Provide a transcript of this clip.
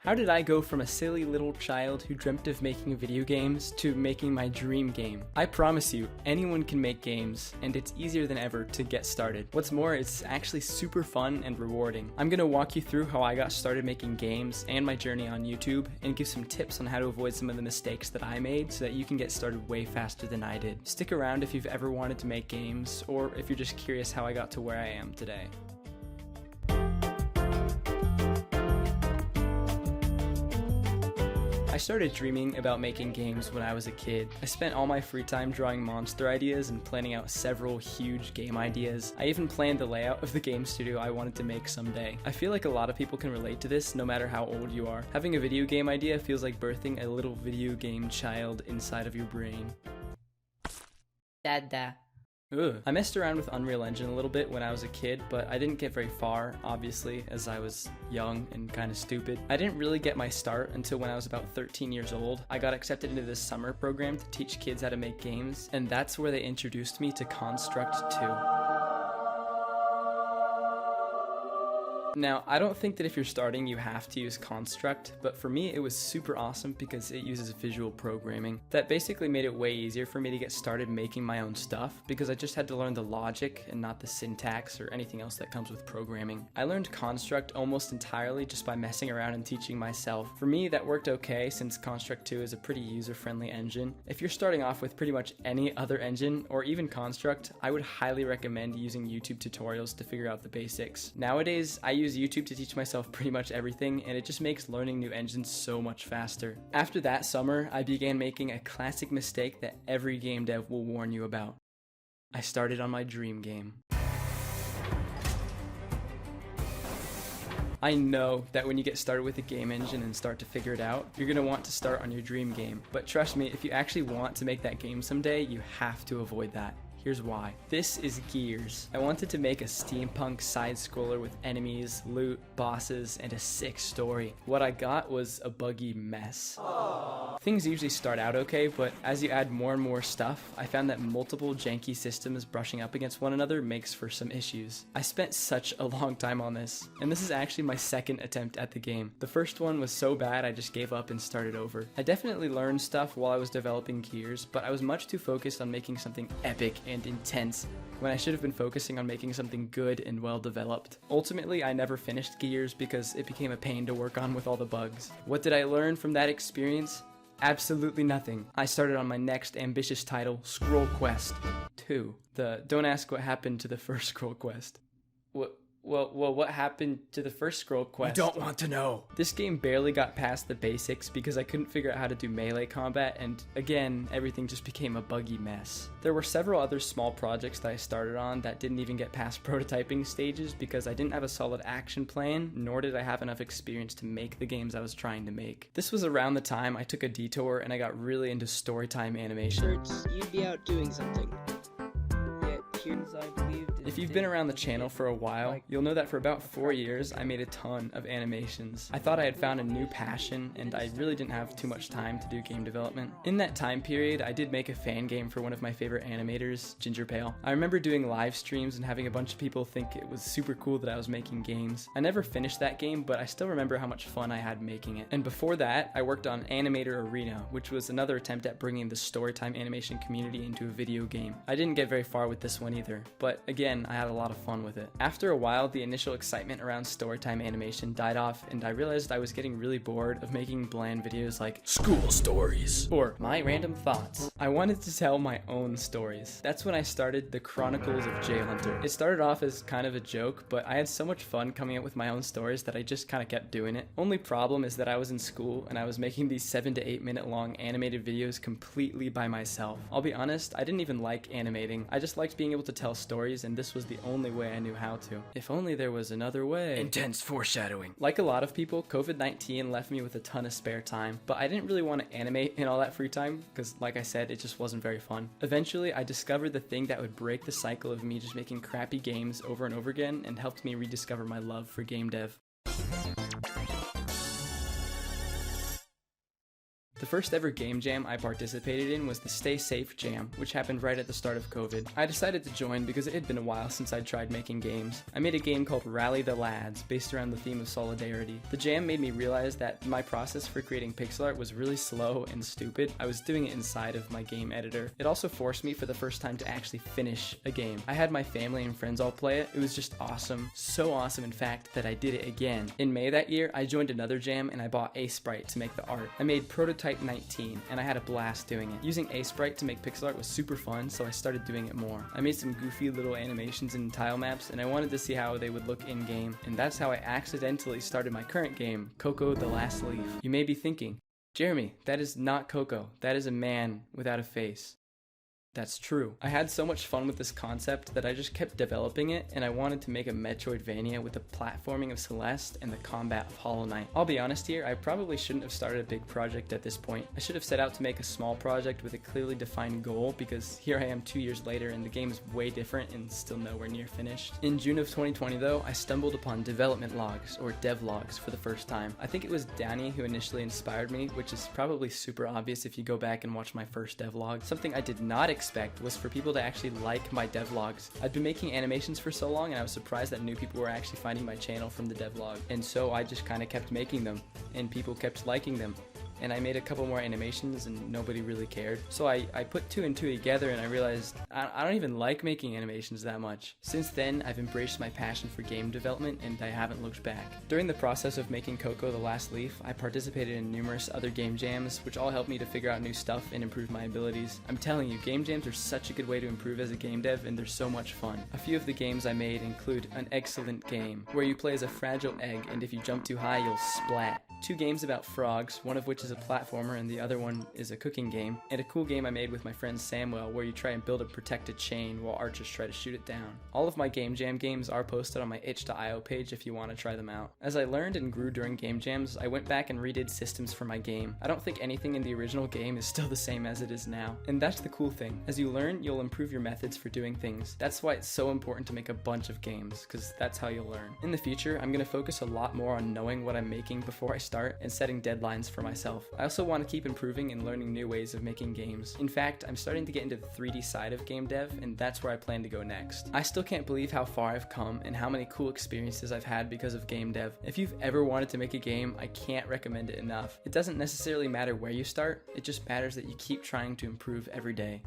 How did I go from a silly little child who dreamt of making video games to making my dream game? I promise you, anyone can make games, and it's easier than ever to get started. What's more, it's actually super fun and rewarding. I'm gonna walk you through how I got started making games and my journey on YouTube, and give some tips on how to avoid some of the mistakes that I made so that you can get started way faster than I did. Stick around if you've ever wanted to make games, or if you're just curious how I got to where I am today. I started dreaming about making games when I was a kid. I spent all my free time drawing monster ideas and planning out several huge game ideas. I even planned the layout of the game studio I wanted to make someday. I feel like a lot of people can relate to this no matter how old you are. Having a video game idea feels like birthing a little video game child inside of your brain. Dada. Ugh. I messed around with Unreal Engine a little bit when I was a kid, but I didn't get very far, obviously, as I was young and kind of stupid. I didn't really get my start until when I was about 13 years old. I got accepted into this summer program to teach kids how to make games, and that's where they introduced me to Construct 2. Now, I don't think that if you're starting you have to use Construct, but for me it was super awesome because it uses visual programming. That basically made it way easier for me to get started making my own stuff because I just had to learn the logic and not the syntax or anything else that comes with programming. I learned Construct almost entirely just by messing around and teaching myself. For me, that worked okay since Construct 2 is a pretty user-friendly engine. If you're starting off with pretty much any other engine or even Construct, I would highly recommend using YouTube tutorials to figure out the basics. Nowadays, I use YouTube to teach myself pretty much everything, and it just makes learning new engines so much faster. After that summer, I began making a classic mistake that every game dev will warn you about. I started on my dream game. I know that when you get started with a game engine and start to figure it out, you're going to want to start on your dream game. But trust me, if you actually want to make that game someday, you have to avoid that. Here's why. This is Gears. I wanted to make a steampunk side-scroller with enemies, loot, bosses, and a sick story. What I got was a buggy mess. Aww. Things usually start out okay, but as you add more and more stuff, I found that multiple janky systems brushing up against one another makes for some issues. I spent such a long time on this, and this is actually my second attempt at the game. The first one was so bad I just gave up and started over. I definitely learned stuff while I was developing Gears, but I was much too focused on making something epic and intense when I should have been focusing on making something good and well developed. Ultimately, I never finished Gears because it became a pain to work on with all the bugs. What did I learn from that experience? Absolutely nothing. I started on my next ambitious title, Scroll Quest 2. Don't ask what happened to the first Scroll Quest. What happened to the first Scroll Quest? You don't want to know. This game barely got past the basics because I couldn't figure out how to do melee combat, and again, everything just became a buggy mess. There were several other small projects that I started on that didn't even get past prototyping stages because I didn't have a solid action plan, nor did I have enough experience to make the games I was trying to make. This was around the time I took a detour and I got really into storytime animation. You'd be out doing something. If you've been around the channel for a while, you'll know that for about 4 years, I made a ton of animations. I thought I had found a new passion, and I really didn't have too much time to do game development. In that time period, I did make a fan game for one of my favorite animators, Ginger Pale. I remember doing live streams and having a bunch of people think it was super cool that I was making games. I never finished that game, but I still remember how much fun I had making it. And before that, I worked on Animator Arena, which was another attempt at bringing the storytime animation community into a video game. I didn't get very far with this one either, but again, I had a lot of fun with it. After a while, the initial excitement around storytime animation died off, and I realized I was getting really bored of making bland videos like school stories or my random thoughts. I wanted to tell my own stories. That's when I started the Chronicles of Jay Hunter. It started off as kind of a joke, but I had so much fun coming up with my own stories that I just kind of kept doing it. Only problem is that I was in school and I was making these 7 to 8 minute long animated videos completely by myself. I'll be honest, I didn't even like animating. I just liked being able to tell stories, and this was the only way I knew how to. If only there was another way. Intense foreshadowing. Like a lot of people, COVID-19 left me with a ton of spare time, but I didn't really want to animate in all that free time because, like I said, it just wasn't very fun. Eventually, I discovered the thing that would break the cycle of me just making crappy games over and over again and helped me rediscover my love for game dev. The first ever game jam I participated in was the Stay Safe Jam, which happened right at the start of COVID. I decided to join because it had been a while since I'd tried making games. I made a game called Rally the Lads, based around the theme of solidarity. The jam made me realize that my process for creating pixel art was really slow and stupid. I was doing it inside of my game editor. It also forced me for the first time to actually finish a game. I had my family and friends all play it. It was just awesome. So awesome, in fact, that I did it again. In May that year, I joined another jam and I bought Sprite to make the art. I made Prototype 19, and I had a blast doing it. Using Sprite to make pixel art was super fun, so I started doing it more. I made some goofy little animations and tile maps, and I wanted to see how they would look in-game, and that's how I accidentally started my current game, Coco the Last Leaf. You may be thinking, Jeremy, that is not Coco. That is a man without a face. That's true. I had so much fun with this concept that I just kept developing it, and I wanted to make a Metroidvania with the platforming of Celeste and the combat of Hollow Knight. I'll be honest here, I probably shouldn't have started a big project at this point. I should have set out to make a small project with a clearly defined goal, because here I am 2 years later and the game is way different and still nowhere near finished. In June of 2020 though, I stumbled upon development logs, or devlogs, for the first time. I think it was Danny who initially inspired me, which is probably super obvious if you go back and watch my first devlog. Something I did not expect was for people to actually like my devlogs. I'd been making animations for so long and I was surprised that new people were actually finding my channel from the devlog. And so I just kind of kept making them and people kept liking them. And I made a couple more animations and nobody really cared. So I put two and two together and I realized I don't even like making animations that much. Since then, I've embraced my passion for game development and I haven't looked back. During the process of making Coco the Last Leaf, I participated in numerous other game jams, which all helped me to figure out new stuff and improve my abilities. I'm telling you, game jams are such a good way to improve as a game dev and they're so much fun. A few of the games I made include An Excellent Game, where you play as a fragile egg and if you jump too high, you'll splat. 2 games about frogs, one of which is a platformer and the other one is a cooking game, and a cool game I made with my friend Samuel where you try and build a protected chain while archers try to shoot it down. All of my game jam games are posted on my itch.io page if you want to try them out. As I learned and grew during game jams, I went back and redid systems for my game. I don't think anything in the original game is still the same as it is now, and that's the cool thing. As you learn, you'll improve your methods for doing things. That's why it's so important to make a bunch of games, because that's how you'll learn. In the future, I'm going to focus a lot more on knowing what I'm making before I start and setting deadlines for myself. I also want to keep improving and learning new ways of making games. In fact, I'm starting to get into the 3D side of game dev, and that's where I plan to go next. I still can't believe how far I've come and how many cool experiences I've had because of game dev. If you've ever wanted to make a game, I can't recommend it enough. It doesn't necessarily matter where you start, it just matters that you keep trying to improve every day.